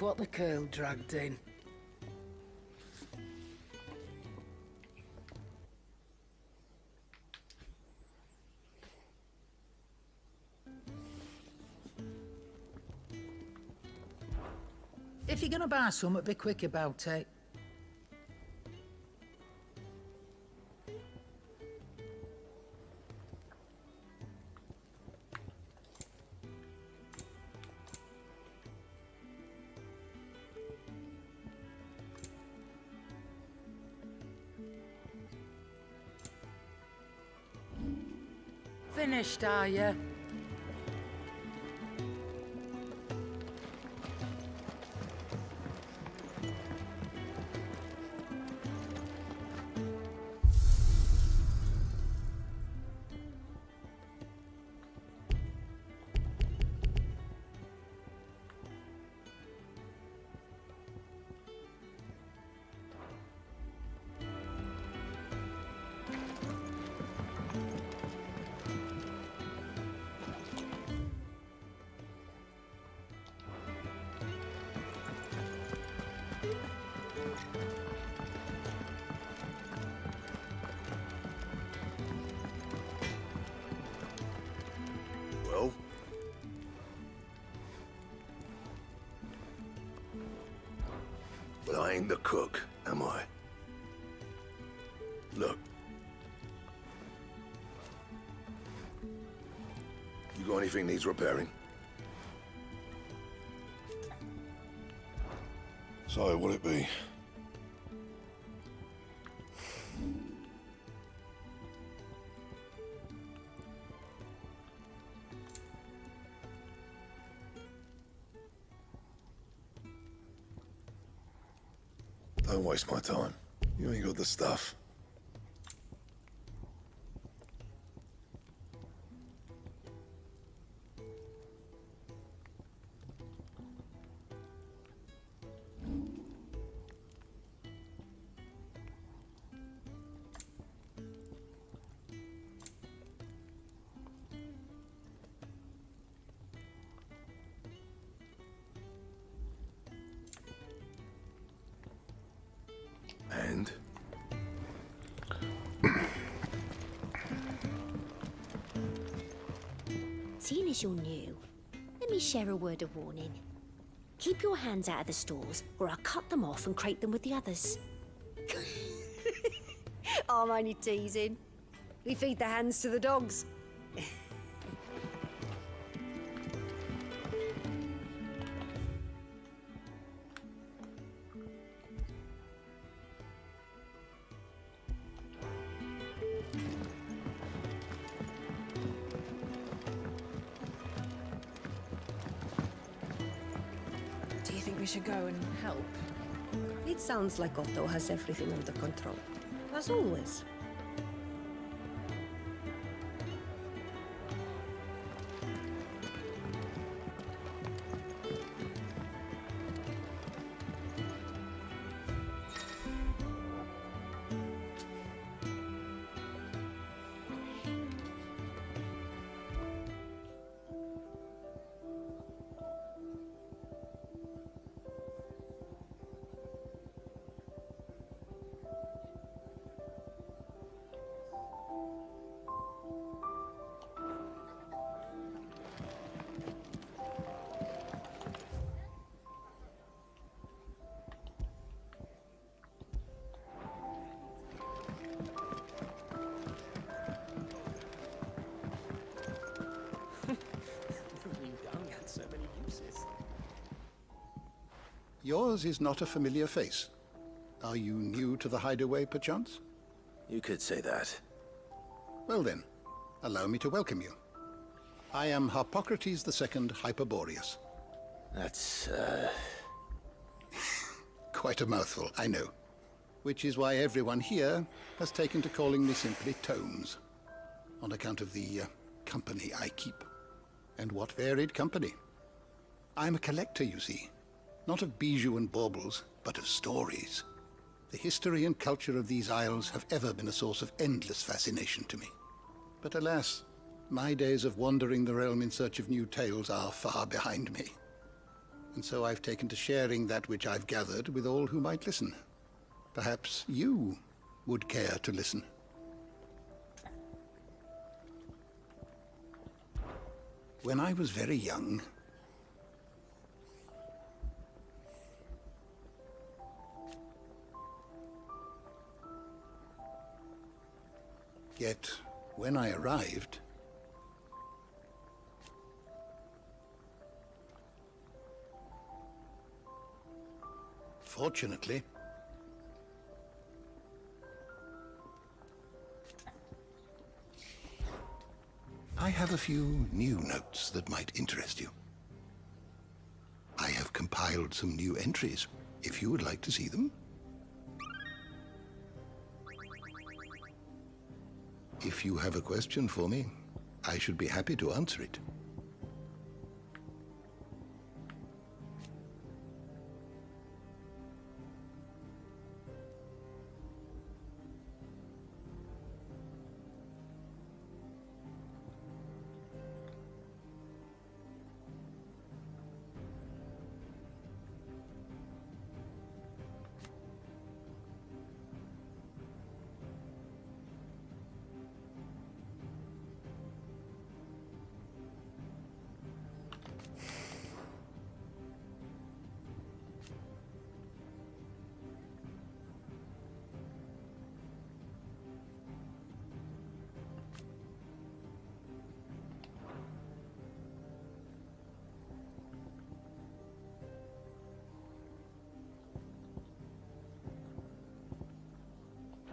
Look what the curl dragged in. If you're gonna buy something, be quick about it. Finished, are you? Well? Well, I ain't the cook, am I? Look. You got anything needs repairing? So, what'd it be? Don't waste my time. You ain't got the stuff. And? Seeing as you're new, let me share a word of warning. Keep your hands out of the stores, or I'll cut them off and crate them with the others. Oh, I'm only teasing. We feed the hands to the dogs. Do you think we should go and help? It sounds like Otto has everything under control. As always. Yours is not a familiar face. Are you new to the hideaway, perchance? You could say that. Well then, allow me to welcome you. I am Harpocrates II Hyperboreus. That's, Quite a mouthful, I know. Which is why everyone here has taken to calling me simply Tomes, on account of the company I keep. And what varied company. I'm a collector, you see. Not of bijou and baubles, but of stories. The history and culture of these isles have ever been a source of endless fascination to me. But alas, my days of wandering the realm in search of new tales are far behind me. and so I've taken to sharing that which I've gathered with all who might listen. Perhaps you would care to listen. When I was very young, yet when I arrived, fortunately, I have a few new notes that might interest you. I have compiled some new entries, if you would like to see them. If you have a question for me, I should be happy to answer it.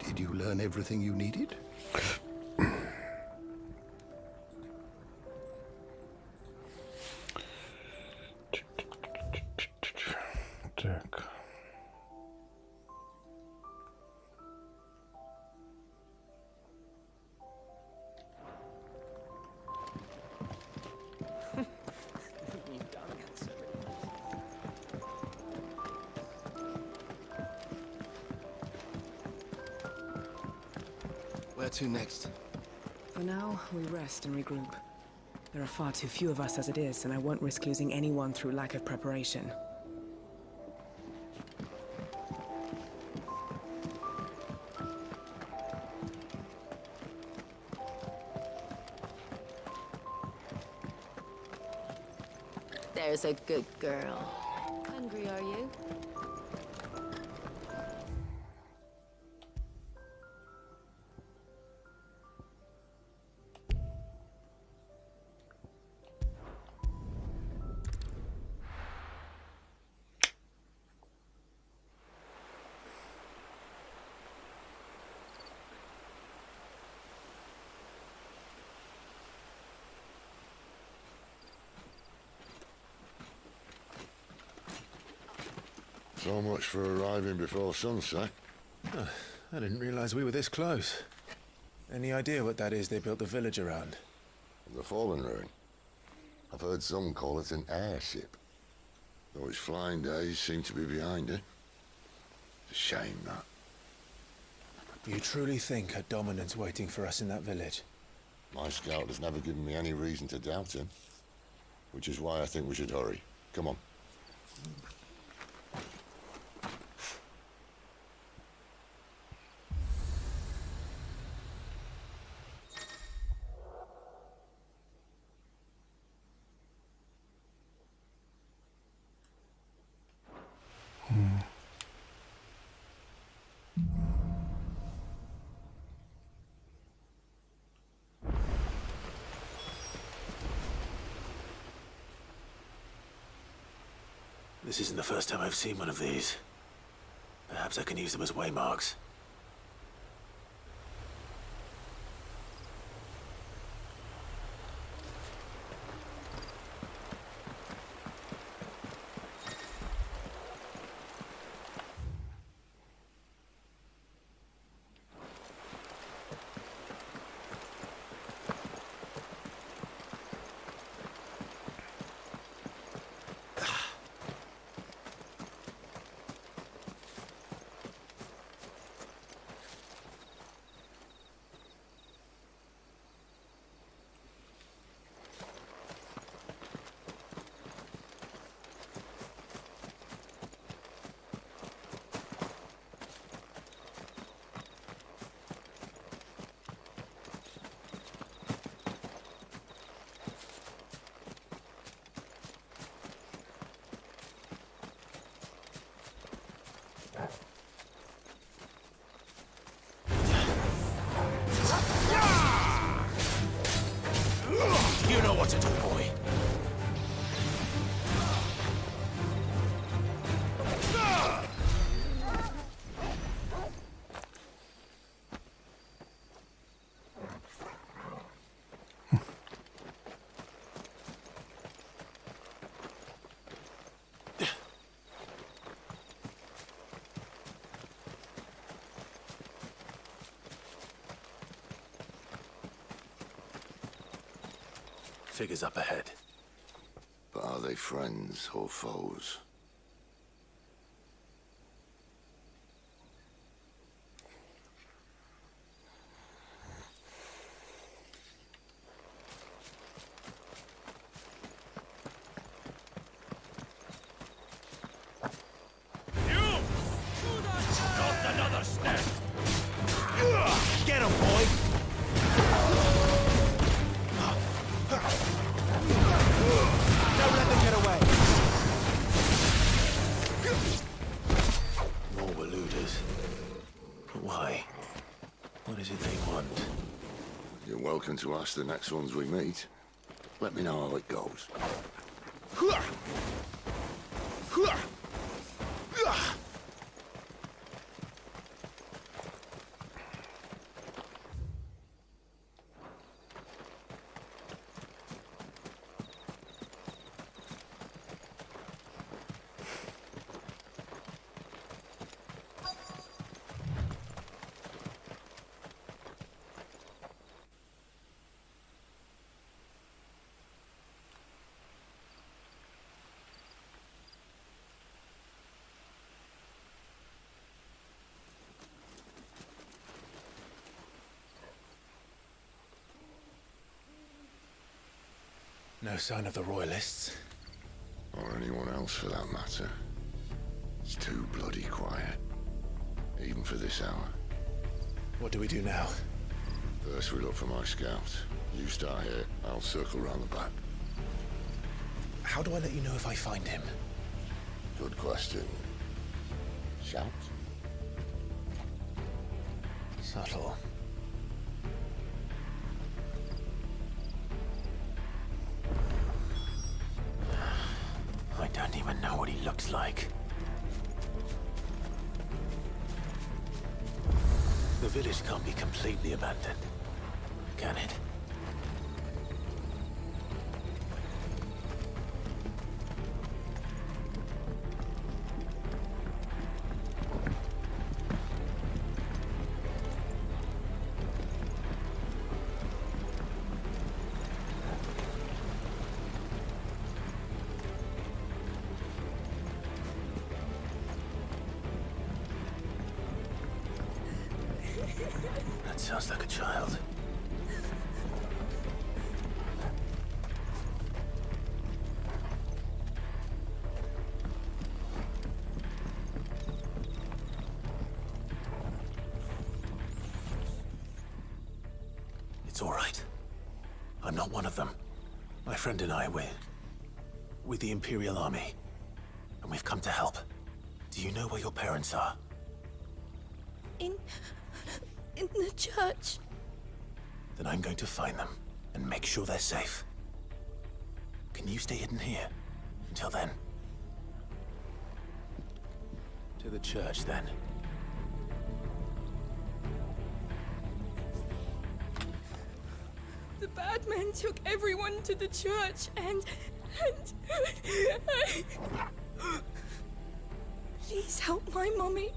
Did you learn everything you needed? Так. Where to next? For now, we rest and regroup. There are far too few of us as it is, and I won't risk losing anyone through lack of preparation. There's a good girl. Hungry, are you? So much for arriving before sunset. Oh, I didn't realize we were this close. Any idea what that is they built the village around? The fallen ruin. I've heard some call it an airship. Though its flying days seem to be behind it. It's a shame, that. You truly think a dominant's waiting for us in that village? My scout has never given me any reason to doubt him. Which is why I think we should hurry. Come on. This isn't the first time I've seen one of these. Perhaps I can use them as waymarks. what to do, boy. Figures up ahead. But are they friends or foes? Get him, boy! Don't let them get away! More eluders. But why? What is it they want? You're welcome to ask the next ones we meet. Let me know how it goes. No sign of the Royalists. Or anyone else for that matter. It's too bloody quiet. Even for this hour. What do we do now? First we look for my scout. You start here, I'll circle round the back. How do I let you know if I find him? Good question. Shout? Subtle. I don't even know what he looks like. The village can't be completely abandoned, can it? That sounds like a child. It's all right. I'm not one of them. My friend and I, we're with the Imperial Army. And we've come to help. Do you know where your parents are? In the church. Then I'm going to find them and make sure they're safe. Can you stay hidden here until then? To the church, then. The bad men took everyone to the church and please help my mommy.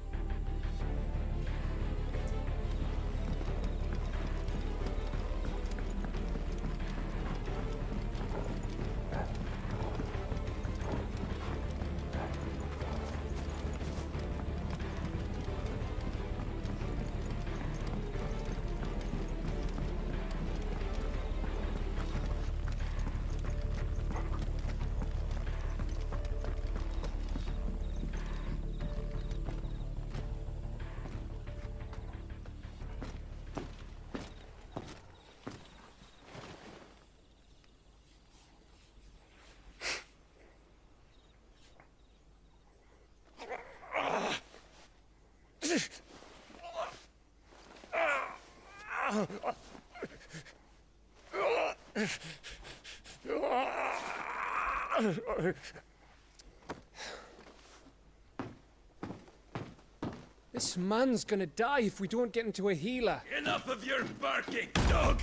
This man's gonna die if we don't get into a healer. Enough of your barking, dog!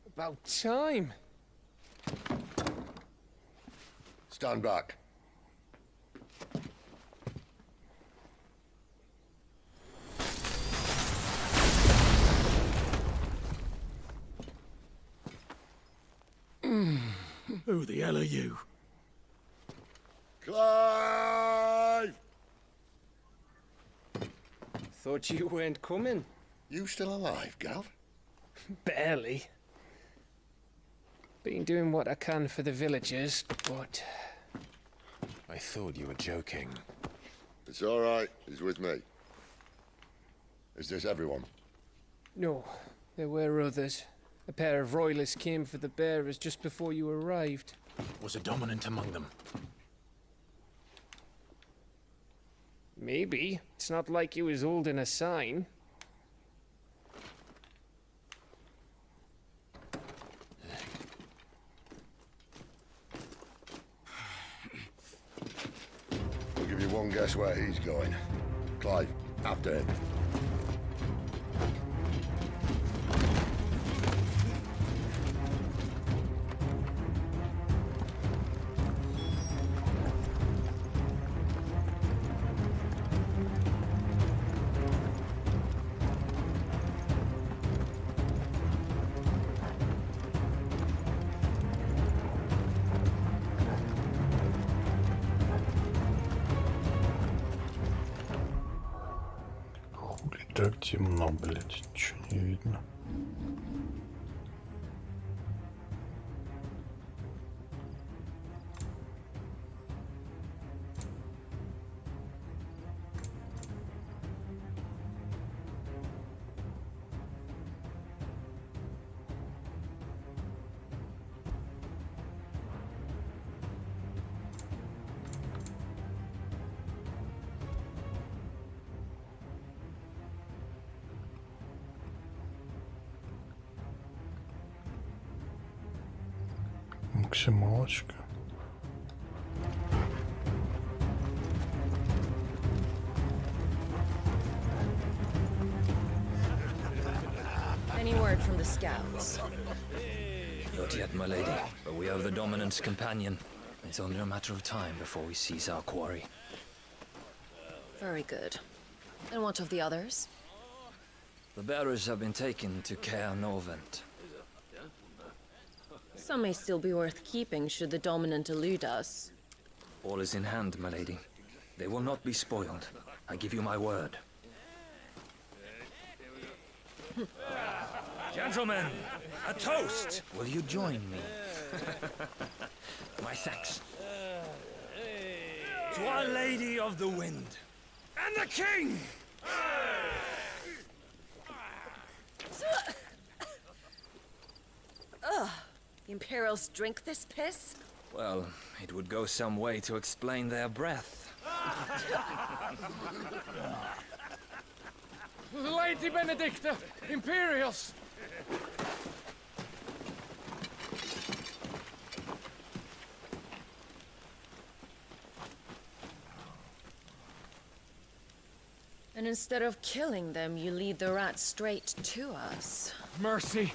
About time. Stand back. Who the hell are you? Clive! Thought you weren't coming. You still alive, Gav? Barely. Been doing what I can for the villagers, but... I thought you were joking. It's all right. He's with me. Is this everyone? No, there were others. A pair of royalists came for the bearers just before you arrived. Was a dominant among them? Maybe. It's not like he was holding a sign. I'll give you one guess where he's going. Clive, after him. Так темно, блять, ничего не видно. Максималочка. Any word from the scouts? Not yet, my lady, but we have the dominant's companion. It's only a matter of time before we seize our quarry. Very good. And what of the others? The bearers have been taken to Caer Novent. Some may still be worth keeping should the dominant elude us. All is in hand, my lady. They will not be spoiled. I give you my word. Gentlemen, a toast! Will you join me? My thanks. To Our Lady of the Wind. And the King! Ugh. The Imperials drink this piss? Well, it would go some way to explain their breath. Lady Benedicta! Imperials! And instead of killing them, you lead the rats straight to us. Mercy!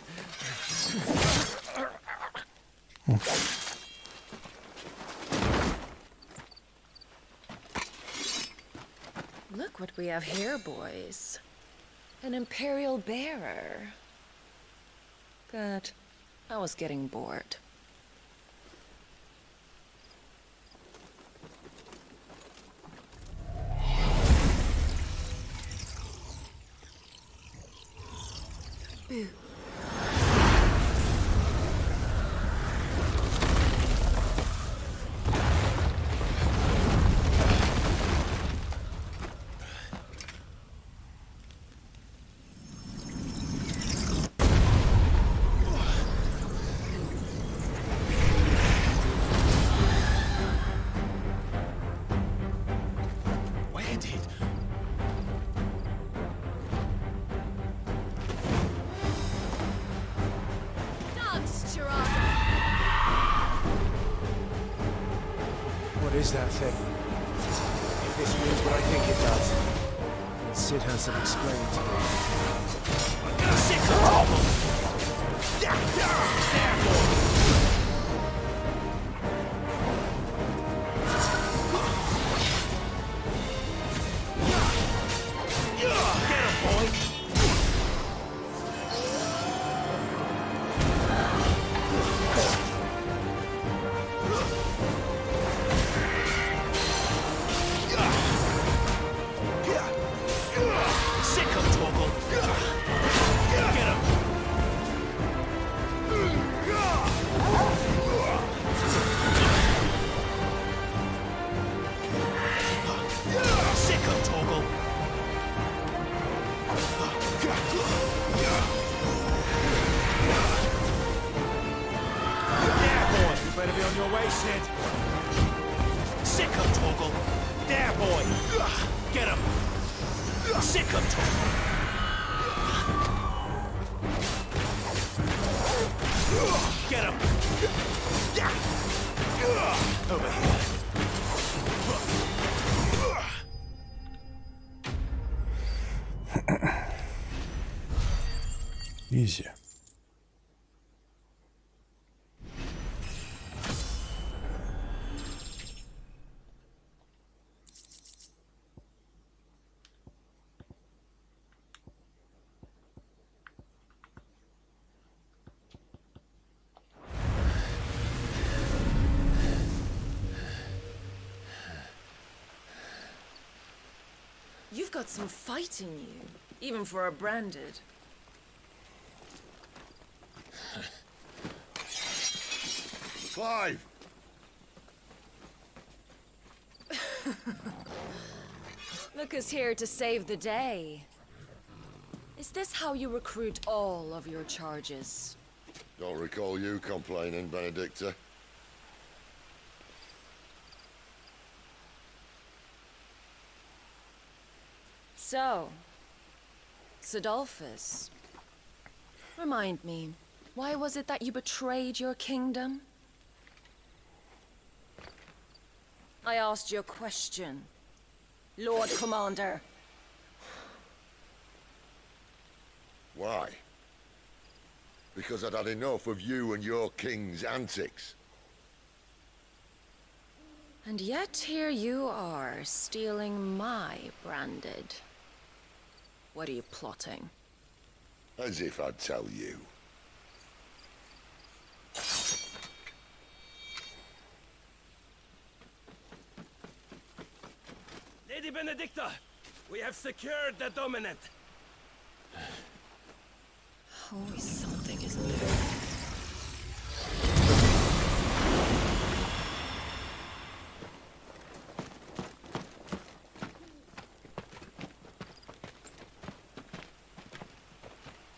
Look what we have here, boys. An Imperial bearer. Good. I was getting bored. Boo. is that thing? If this means what I think it does, then Sid has some explaining to do. Sick of trouble! Изи. You've got some fight in you, even for a branded. Clive! Look who's here to save the day. Is this how you recruit all of your charges? Don't recall you complaining, Benedicta. So, Sidolphus, remind me, why was it that you betrayed your kingdom? I asked you a question, Lord Commander. Why? Because I'd had enough of you and your king's antics. And yet here you are, stealing my branded. What are you plotting? As if I'd tell you. Lady Benedicta, we have secured the dominant. Always something, isn't there?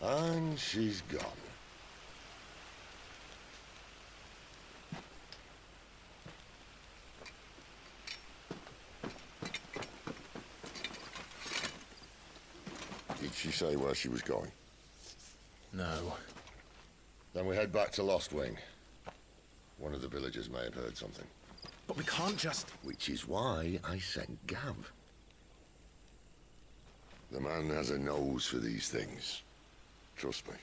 And she's gone. Did she say where she was going? No. Then we head back to Lost Wing. One of the villagers may have heard something. But we can't just... Which is why I sent Gav. The man has a nose for these things. Trust me.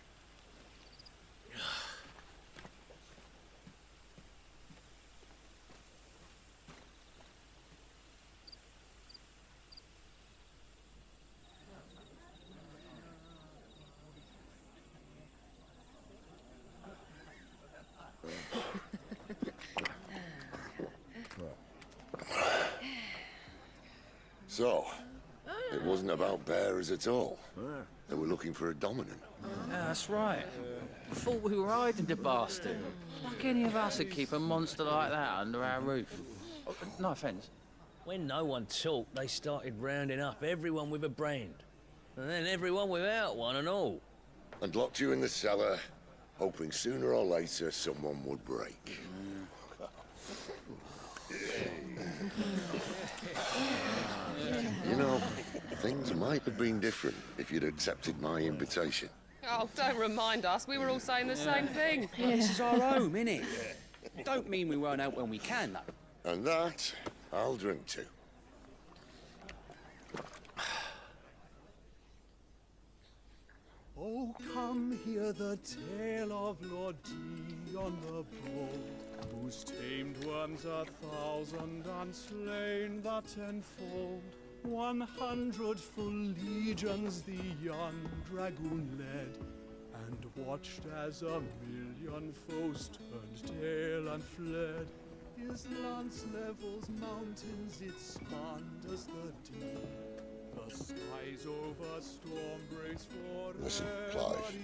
So, it wasn't about bearers at all. They were looking for a dominant. Yeah, that's right. Thought we were hiding the bastard. Like any of us would keep a monster like that under our roof. Oh, no offence. When no one talked, they started rounding up everyone with a brand. And then everyone without one and all. And locked you in the cellar, hoping sooner or later someone would break. You know, things might have been different if you'd accepted my invitation. Oh, don't remind us. We were all saying the same thing. Well, this is our home, innit? Don't mean we won't out when we can, though. And that I'll drink too. Oh, come hear the tale of Lord Dion the Bold, whose tamed worms 1,000 and slain the tenfold. 100 full legions the young dragoon led, and watched as 1,000,000 foes turned tail and fled. His lance levels mountains, it spanned as the deep. The skies over storm breaks for Listen, Clive.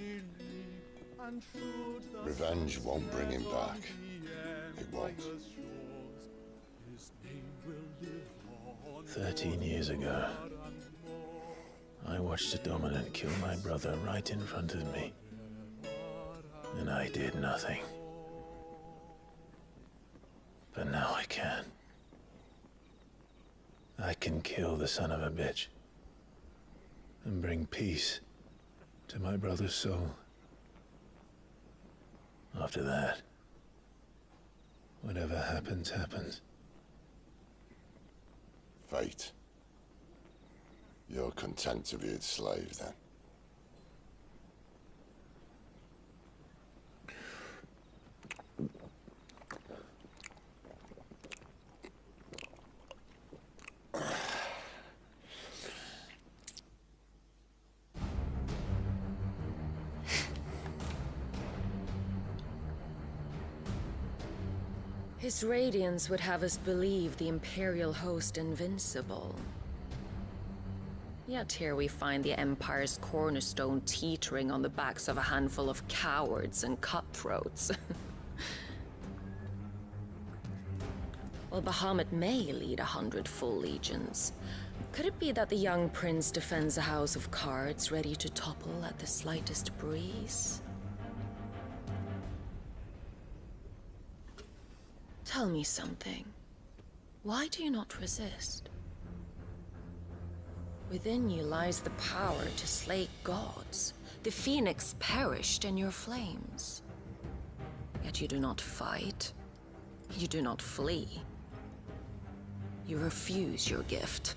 Revenge won't bring him back. It won't. 13 years ago, I watched a dominant kill my brother right in front of me. And I did nothing. But now I can. I can kill the son of a bitch and bring peace to my brother's soul. After that, whatever happens, happens. Fate. You're content to be its slave, then? His radiance would have us believe the Imperial host invincible. Yet here we find the Empire's cornerstone teetering on the backs of a handful of cowards and cutthroats. While Bahamut may lead 100 full legions, could it be that the young prince defends a house of cards ready to topple at the slightest breeze? Tell me something. Why do you not resist? Within you lies the power to slay gods. The phoenix perished in your flames. Yet you do not fight. You do not flee. You refuse your gift.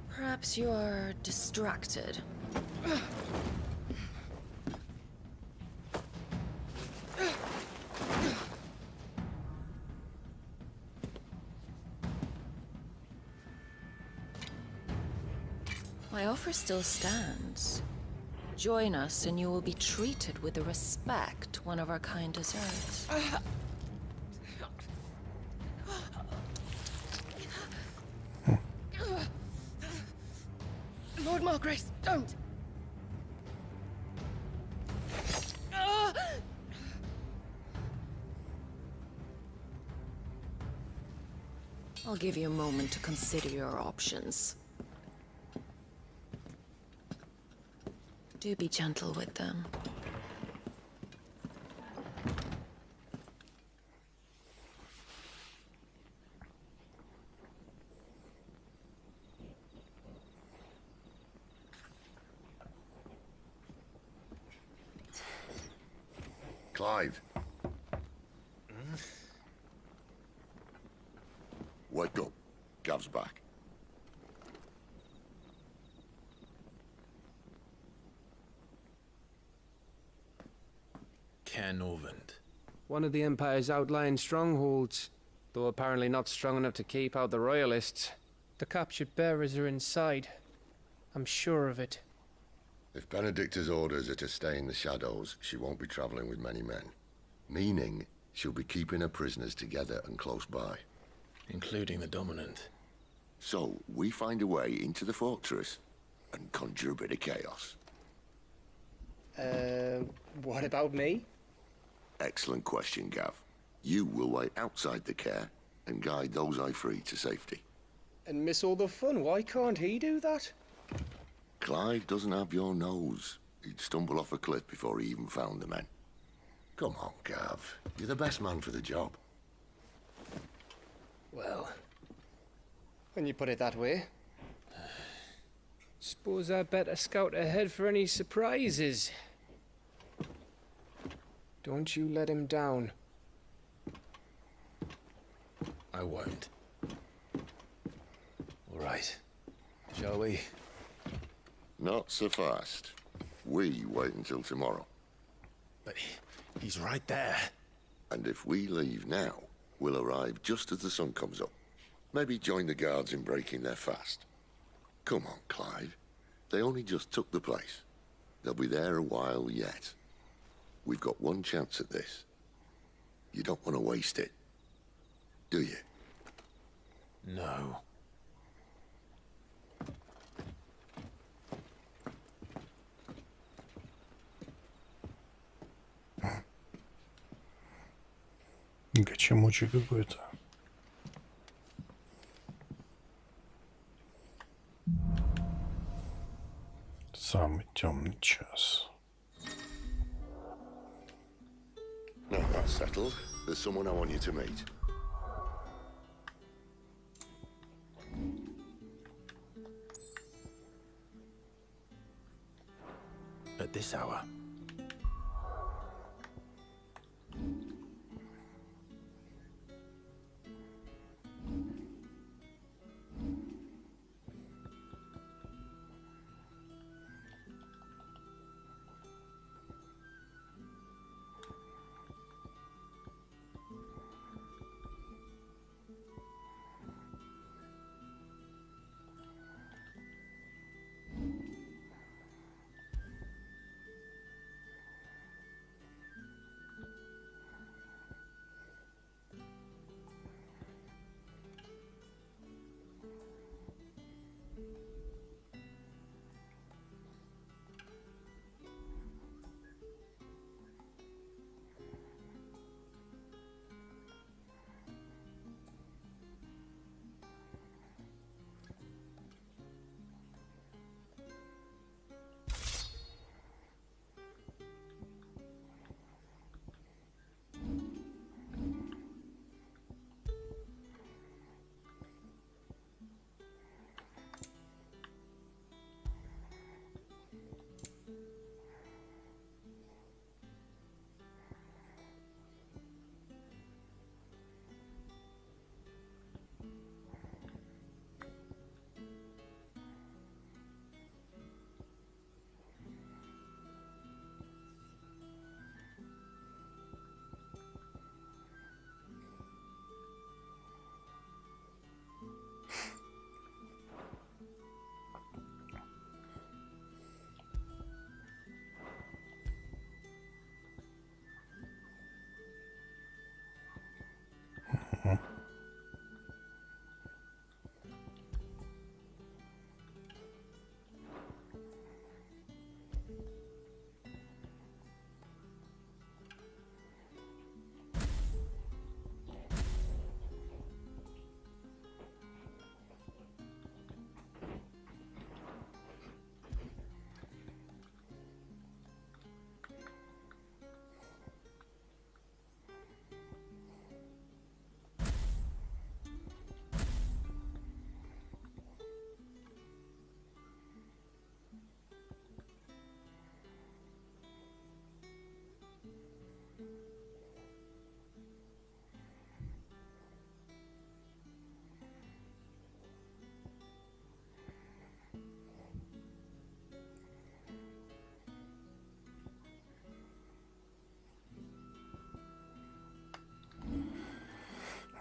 Perhaps you are distracted. My offer still stands. Join us and you will be treated with the respect one of our kind deserves. Lord Margrace, don't! I'll give you a moment to consider your options. Do be gentle with them. Clive. Wake up. Gav's back. One of the Empire's outlying strongholds, though apparently not strong enough to keep out the Royalists. The captured bearers are inside. I'm sure of it. If Benedicta's orders are to stay in the shadows, she won't be traveling with many men. Meaning, she'll be keeping her prisoners together and close by. Including the dominant. So, we find a way into the fortress and conjure a bit of chaos. What about me? Excellent question, Gav. You will wait outside the care and guide those I free to safety. And miss all the fun. Why can't he do that? Clive doesn't have your nose. He'd stumble off a cliff before he even found the men. Come on, Gav. You're the best man for the job. Well, when you put it that way. Suppose I'd better scout ahead for any surprises. Don't you let him down. I won't. All right. Shall we? Not so fast. We wait until tomorrow. But he's right there. And if we leave now, we'll arrive just as the sun comes up. Maybe join the guards in breaking their fast. Come on, Clive. They only just took the place. They'll be there a while yet. We've got one chance at this. You don't want to waste it, do you? No. Гачемучий какой-то. Самый темный час. Now that's settled. There's someone I want you to meet. At this hour.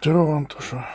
Здорово, Антоша.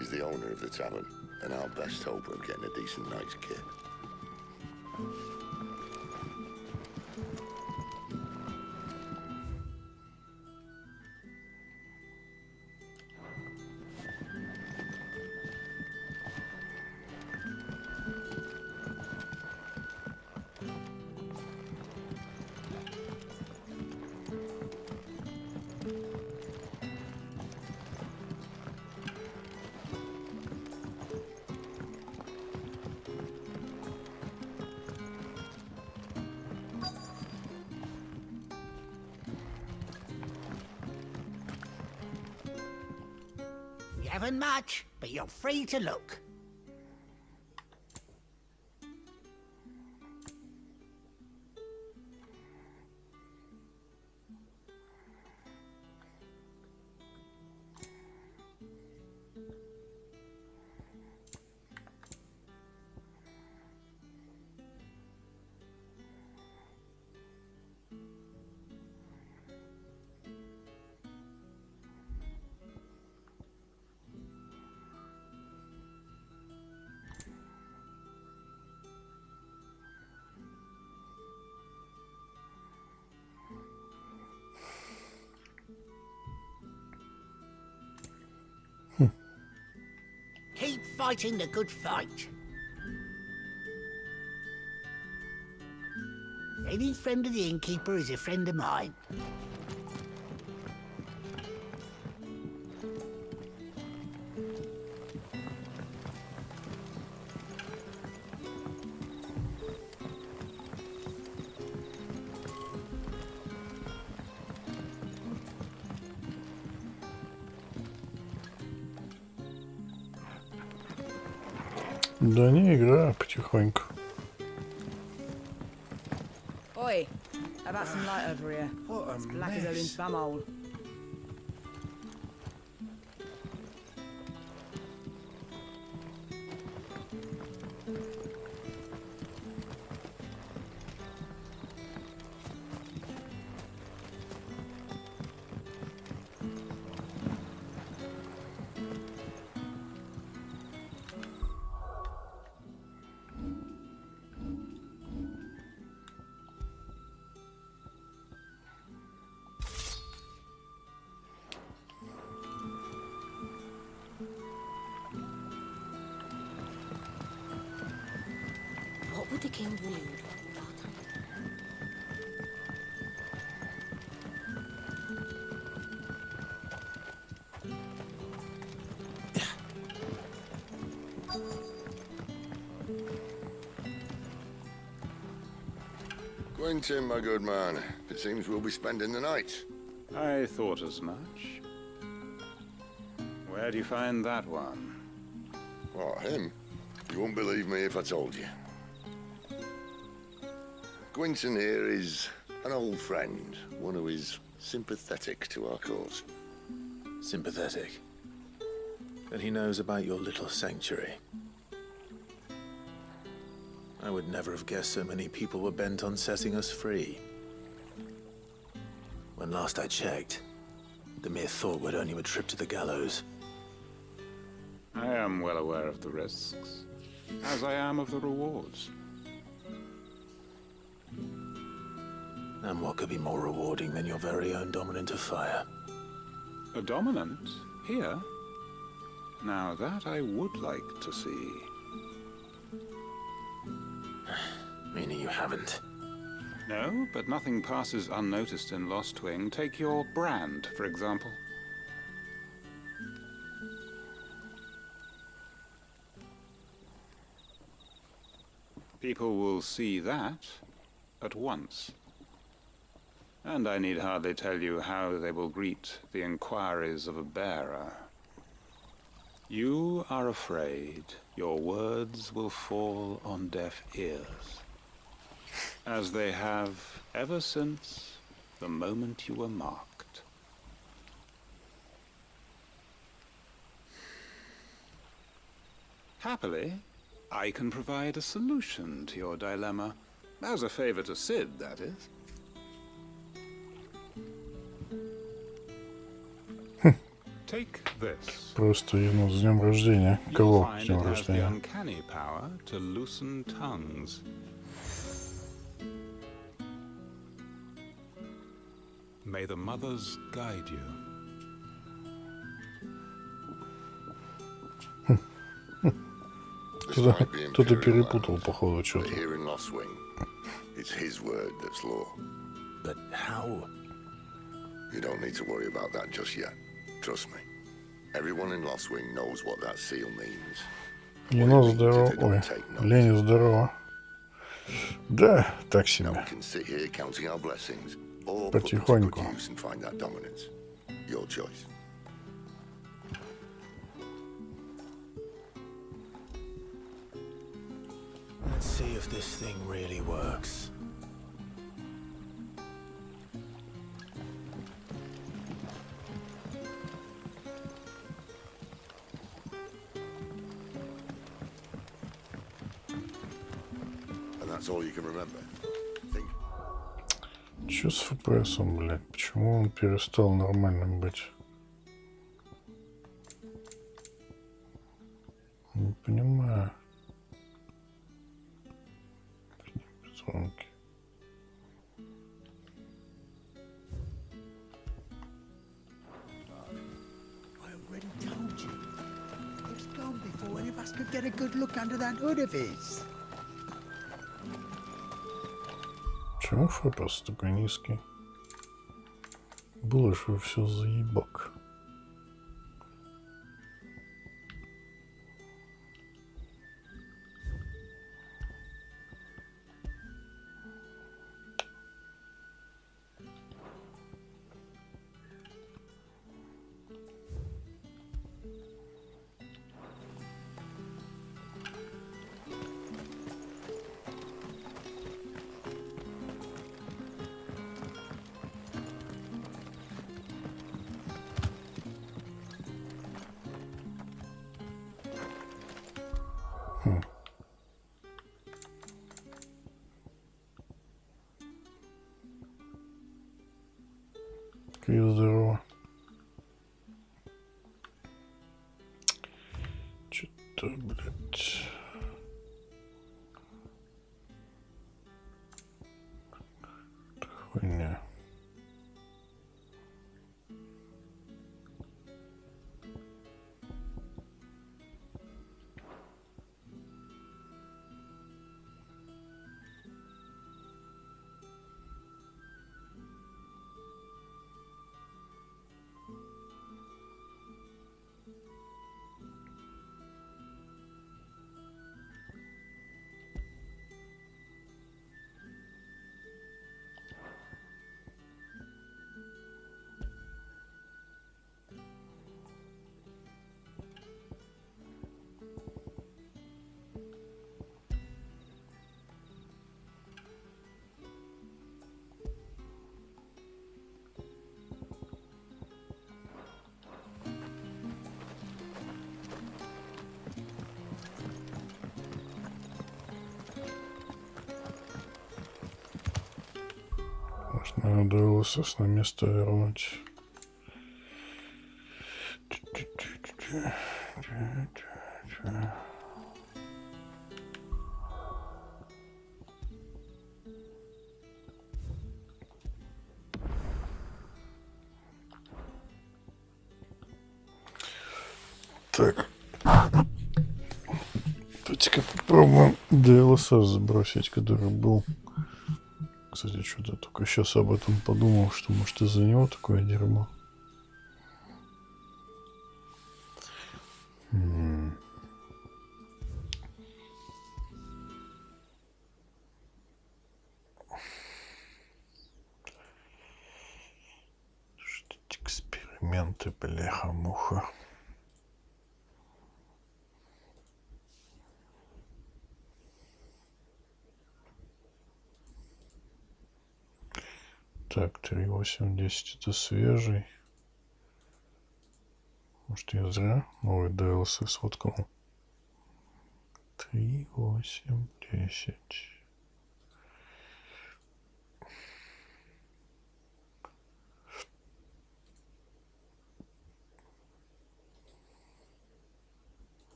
is the owner of the tavern, and our best hope of getting a decent night's kip. You haven't much, but you're free to look. Keep fighting the good fight. Any friend of the innkeeper is a friend of mine. Да не, играю потихоньку. Oi, how about some light over here? It's black as Odin's bumhole. What would the king do? Quentin, my good man, it seems we'll be spending the night. I thought as much. Where do you find that one? What, him? You wouldn't believe me if I told you. Quentin here is an old friend, one who is sympathetic to our cause. Sympathetic? That he knows about your little sanctuary. I would never have guessed so many people were bent on setting us free. When last I checked, the mere thought would earn you a trip to the gallows. I am well aware of the risks, as I am of the rewards. And what could be more rewarding than your very own dominant of fire? A dominant? Here? Now that I would like to see. Meaning you haven't? No, but nothing passes unnoticed in Lost Wing. Take your brand, for example. People will see that at once. And I need hardly tell you how they will greet the inquiries of a bearer. You are afraid your words will fall on deaf ears, as they have ever since the moment you were marked. Happily, I can provide a solution to your dilemma, as a favor to Sid, that is. Take this. Просто ему с днем рождения. Кого с It днем has the рождения? uncanny power to loosen tongues. May the mothers guide you. Кто-то перепутал, походу, But что-то. here in Lost Wing, it's his word that's law. But how? You don't need to worry about that just yet. Trust me. Everyone in Lost Wing knows what that seal means. Енот здорово. Ой, Лени здорово. Да, так себе. Now we can sit here counting our blessings, or put them to Потихоньку. good use and find that dominance. Your choice. Let's see if this thing really works. And that's all you can remember. Think. Чё с FPS-ом, блядь? Почему он перестал нормальным быть? Не понимаю. Звонки. I already told you. It was gone before any of us could get a good look under that hood of his. Почему FPS такой низкий? Было же все заебок. Привет, здорово. Чё-то, блядь. Хуйня. Надо ЛСС на место вернуть. Так. Давайте-ка попробуем DLSS забросить, который был. Кстати, что-то только сейчас об этом подумал, что может из-за него такое дерьмо. Что эти эксперименты, бляха-муха. Так, 3.8.10 это свежий. Может, я зря новый DLSS воткнул. 3.8.10.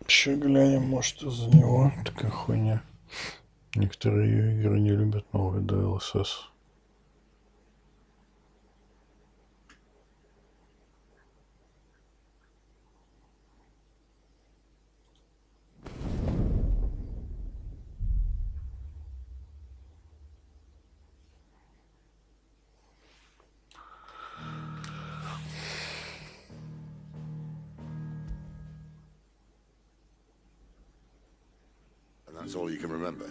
Еще глянем, может, из-за него такая хуйня. Некоторые ее игры не любят новый DLSS. And that's all you can remember.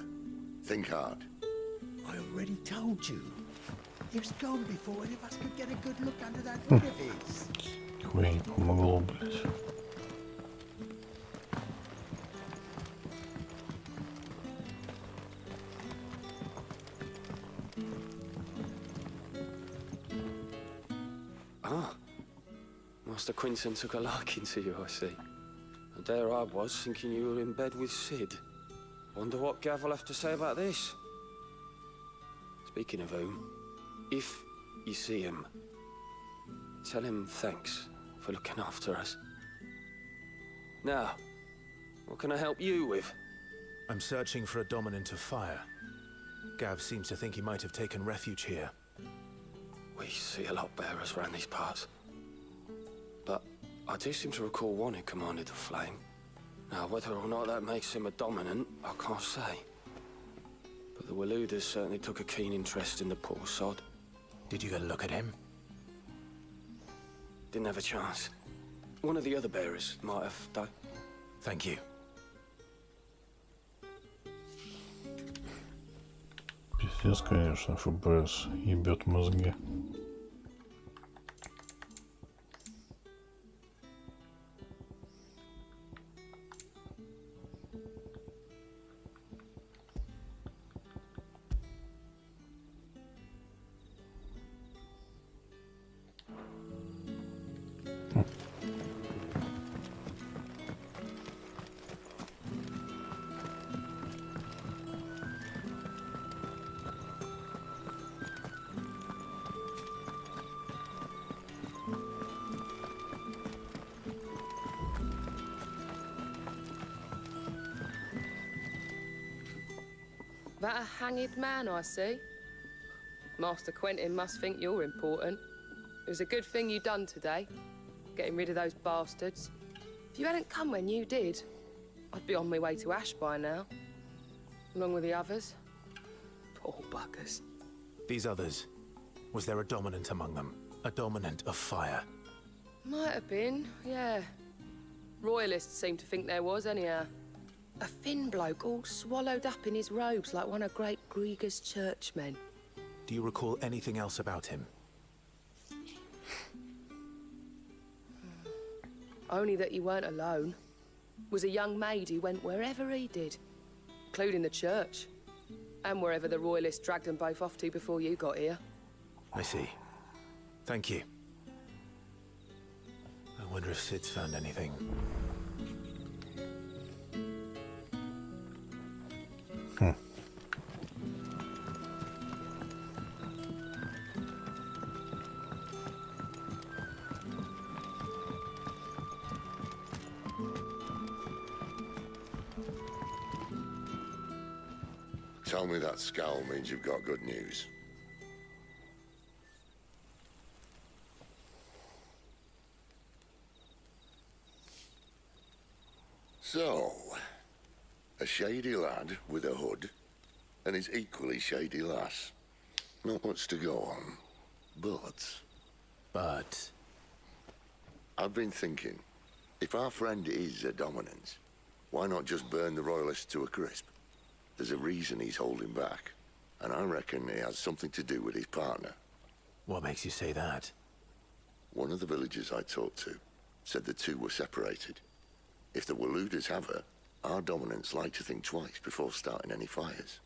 Think hard. I already told you. He was gone before any of us could get a good look under that hood of his. Хуя не помогло, блядь. Ah. Master Quinton took a liking to you, I see. And there I was, thinking you were in bed with Sid. Wonder what Gav will have to say about this. Speaking of whom, if you see him, tell him thanks for looking after us. Now, what can I help you with? I'm searching for a dominant of fire. Gav seems to think he might have taken refuge here. We see a lot bearers around these parts. But I do seem to recall one who commanded the flame. Now, whether or not that makes him a dominant, I can't say. But the Waluders certainly took a keen interest in the poor sod. Did you get a look at him? Didn't have a chance. One of the other bearers might have, though. Thank you. Пиздец, конечно, ФПС ебет мозги. That a hanged man, I see. Master Quentin must think you're important. It was a good thing you done today, getting rid of those bastards. If you hadn't come when you did, I'd be on my way to Ash by now, along with the others. Poor buggers. These others, was there a dominant among them? A dominant of fire? Might have been, yeah. Royalists seem to think there was, anyhow. A thin bloke all swallowed up in his robes like one of great Grieger's churchmen. Do you recall anything else about him? Only that he weren't alone. Was a young maid who went wherever he did, including the church, and wherever the Royalists dragged them both off to before you got here. I see. Thank you. I wonder if Sid's found anything. Tell me that scowl means you've got good news. So, a shady lad with a hood, and his equally shady lass. Not much to go on, but... I've been thinking, if our friend is a dominant, why not just burn the Royalists to a crisp? There's a reason he's holding back, and I reckon it has something to do with his partner. What makes you say that? One of the villagers I talked to said the two were separated. If the Waluders have her, our dominants like to think twice before starting any fires.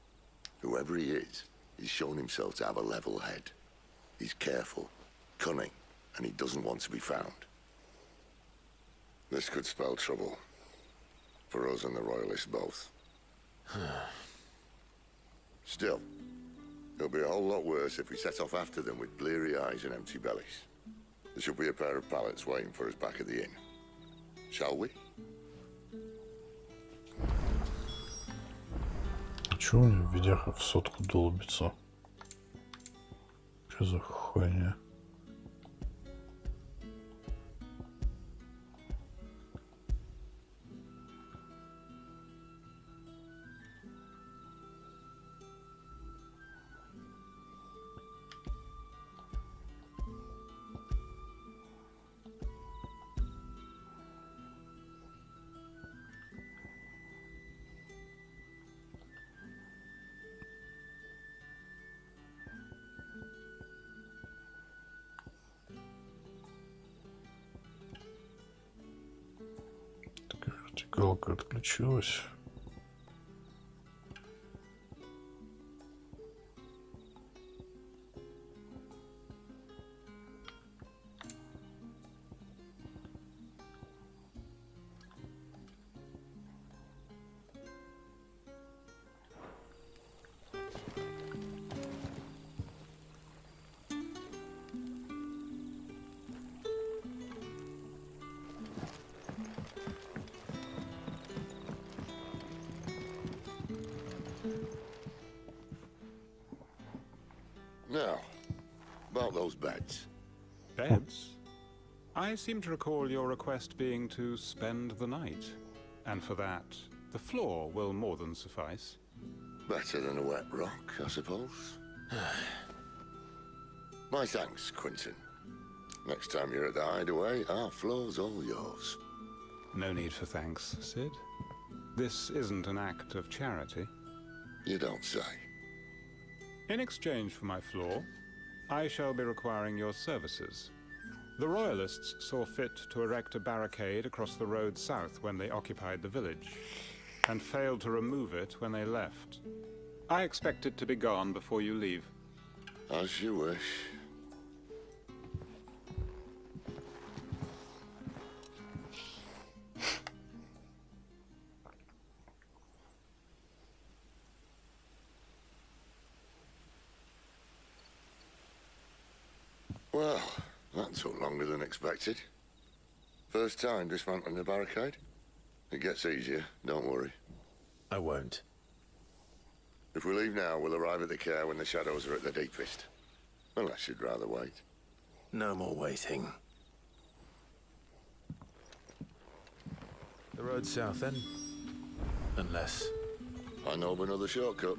Whoever he is, he's shown himself to have a level head. He's careful, cunning, and he doesn't want to be found. This could spell trouble. For us and the Royalists both. Still, it'll be a whole lot worse if we set off after them with bleary eyes and empty bellies. There should be a pair of pallets waiting for us back at the inn. Shall we? Чего у меня видяха в сотку долбится? Что за хуйня? Вертикалка отключилась. Now, about those beds. Beds? I seem to recall your request being to spend the night. And for that, the floor will more than suffice. Better than a wet rock, I suppose. My thanks, Quentin. Next time you're at the hideaway, our floor's all yours. No need for thanks, Sid. This isn't an act of charity. You don't say. In exchange for my floor, I shall be requiring your services. The Royalists saw fit to erect a barricade across the road south when they occupied the village, and failed to remove it when they left. I expect it to be gone before you leave. As you wish. Well, that took longer than expected. First time dismantling the barricade? It gets easier, don't worry. I won't. If we leave now, we'll arrive at the care when the shadows are at the deepest. Unless you'd rather wait. No more waiting. The road south then? Unless... I know of another shortcut.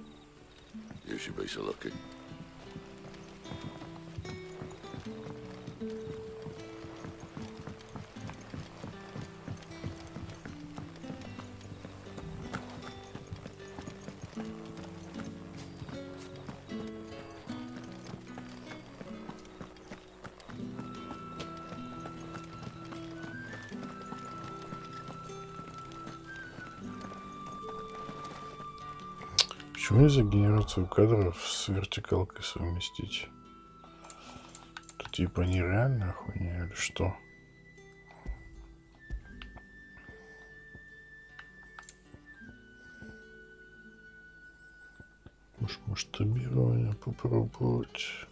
You should be so lucky. Почему нельзя генерацию кадров с вертикалкой совместить? Это типа нереальная хуйня или что? Может, масштабирование попробовать?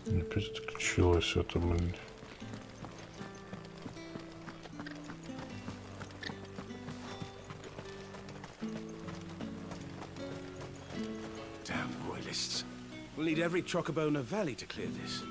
Опять отключилось это, блин. Damn royalists. We'll need every chocobo in the valley to clear this.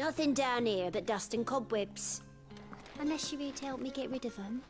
Nothing down here but dust and cobwebs. Unless you're here to help me get rid of them.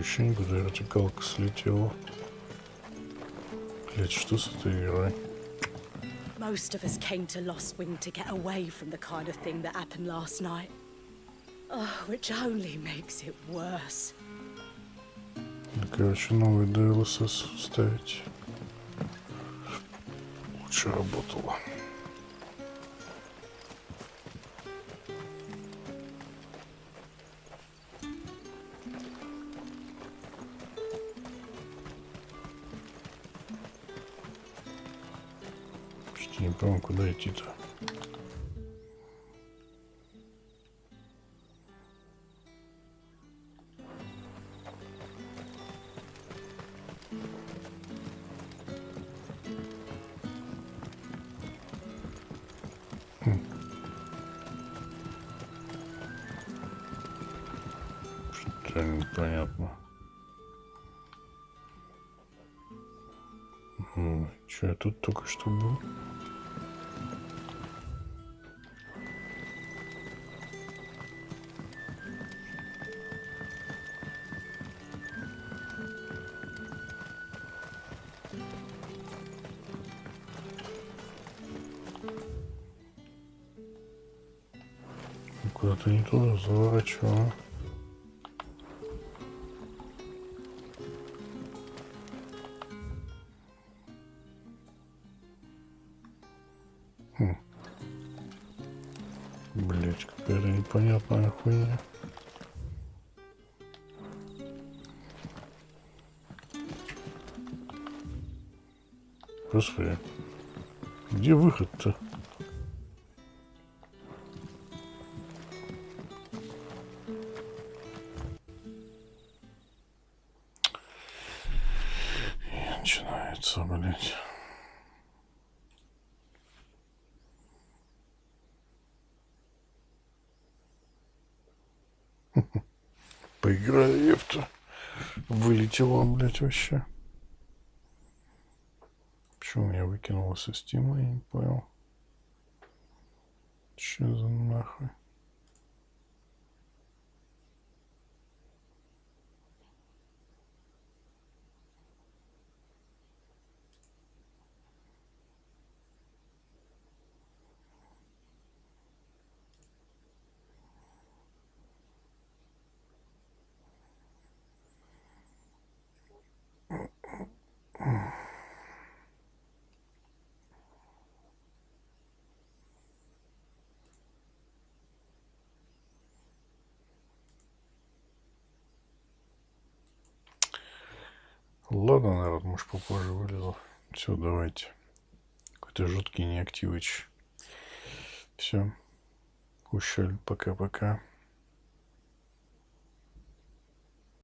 Ощущение, куда вертикалка слетела. Блять, что с этой игрой? Most of us came to Lost Wing to get away from the kind of thing that happened last night. Oh, which only makes it worse. Короче, новый DLSS вставить. Лучше работало. Не помню, куда идти-то. Что-то непонятно. Что я тут только что был? Куда-то не туда заворачиваю. Блять, какая-то непонятная хуйня. Господи, где выход-то? Начинается, блять. Поиграли, ёпта. Вылетело, блять, вообще. Почему меня выкинуло со стима, я не понял. Че за нахуй? Ладно, народ, может попозже вылезу. Все, давайте. Какой-то жуткий неактивыч. Все. Ущель, пока-пока.